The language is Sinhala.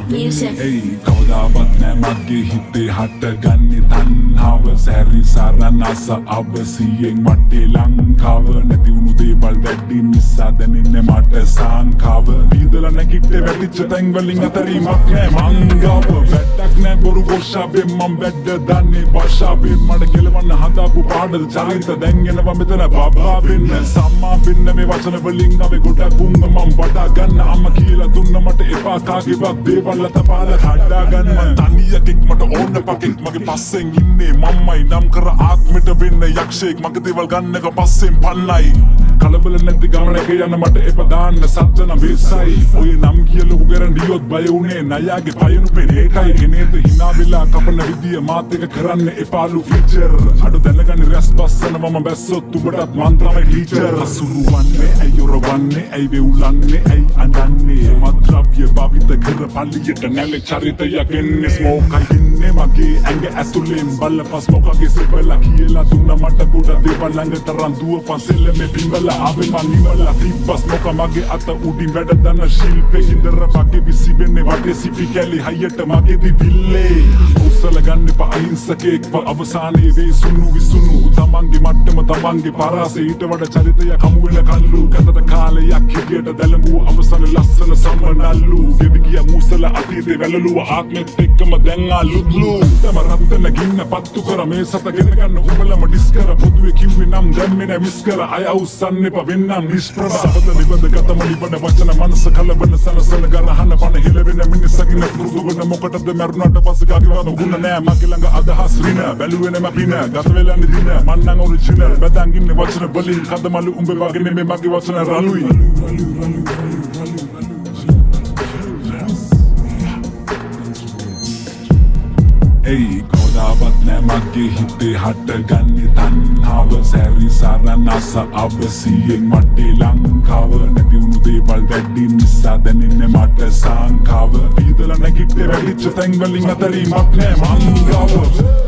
Music. Hey, කවදාවත් නෑ මගේ හිතේ හටගන්නේ තණ්හාව සැරිසරන අස අවසියෙන් මටේ ලංකාව නැති වුණු දේවල් වැඩි නිසා දැනෙන්නේ මට සංකාව විඳලා නැගිට්ටේ වැටිච්ච තැන් වලින් අතරීමක් නෑ මංගාව වැටක් නෑ බොරු ගොෂාවෙන් මම වැඩ දන්නේ භාෂාවෙන් මට කෙලවන්න හදාපු පාඩල චරිත දැන් එනවා මෙතන බබා වෙන්න සම්මා වෙන්න මේ වචන වලින් අපි ගොඩක් උංග මම වඩා ගන්න අම්මා කියලා දුන්න මට එපා කාගේවත් දේවල් අතපාල හදා ගන්න තනියකින් මට ඕන පකෙක් මගේ පස්සෙන් ඉන්නේ මම්මයි නම් කර ආත්මෙට වෙන්න යක්ෂයෙක් මගේ දේවල් ගන්න එක පස්සෙන් පන්නයි කලබල නැති ගමනක යන මට එපා දාන්න සත්‍යන වේසයි ඔය නම් කියලා උගරන්ඩියොත් බය උනේ නයාගේ පයනු පෙරේකයි කෙනේද hina වෙලා කපන විදිය මාත් එක කරන්න එපාලු ෆීචර් අඩු දැනගන්න රැස් බස්සන මම බැස්සොත් උඹටත් මන් තමයි ටීචර් අසුරු වන්නේ ඇයි ඔරවන්නේ ඇයි වෙවුලන්නේ ඇයි අඬන්නේ මත්ද්‍රව්‍ය භාවිත කර පල්ලියට නැලේ චරිතයක් එන්නේ ස්මෝකයි ඉන්නේ මගේ ඇඟ ඇතුලෙන් බල්ලපස් මොකගේ සෙබලා කියලා දුන්න මට ගොඩ දේවල් ළඟට රන්දුව පන්සෙල්ල මේ පිංගලා ආවේ මන් නිවලා තිබ්බස් මොක මගේ අත උඩින් වැඩ දන්න ශිල්පෙකින් දර වගේ විසි වෙන්නේ වටේ සිපි කැලි හයියට මගේ දිවිල්ලේ උසල ගන්න එපා අහිංසකෙක් අවසානයේ වේ සුණු විසුණු තමන්ගේ මට්ටම තමන්ගේ පරාසෙ ඊට වඩා චරිතයක් හමු වෙන කල්ලු කතට කාලයක් හිටියට දැලඹූ අවසන ලස්සන සම්මනල්ලු ගෙවි ගිය මුසල අතීතේ වැළලුව ආත්මෙත් එක්කම දැන් ආලුත්ලු තම රත්තන ගින්න පත්තු කර මේ සතගෙන ගන්න උඹලම ඩිස් කර පොදුවේ කිව්වේ නම් දැම්මේ නැ මිස් කර අය අවසන් එපා වෙන්නම් නිෂ්ප්‍රභ සබද නිබඳ ගතම නිබඳ වචන මනස කලබන සනසන ගරහන පන හෙලවෙන මිනිස්සකින් පුරුදු වෙන මොකටද මරුණාට පස්සේ ගාගේ වද ගුණ නෑ මගේ ළඟ අදහස් රින බැලුවේ නැම පින ගත වෙලා නිදින මන් නම් ඔරිජිනල් බදන් ඉන්නේ වචන වලින් කදමලු උඹ වගේ නෙමෙයි මගේ වචන රළුයි Hey, කවදාවත් නෑ මගේ හිතේ හටගන්නේ තණ්හාව සැරිසරන අස අවසියෙන් මටේ ලංකාව නැති වුණු දේවල් වැඩි නිසා දැනෙන්නේ මට සංකාව විඳලා නැගිට්ටේ වැටිච්ච තැන් වලින් අතරීමක් නෑ මංගාව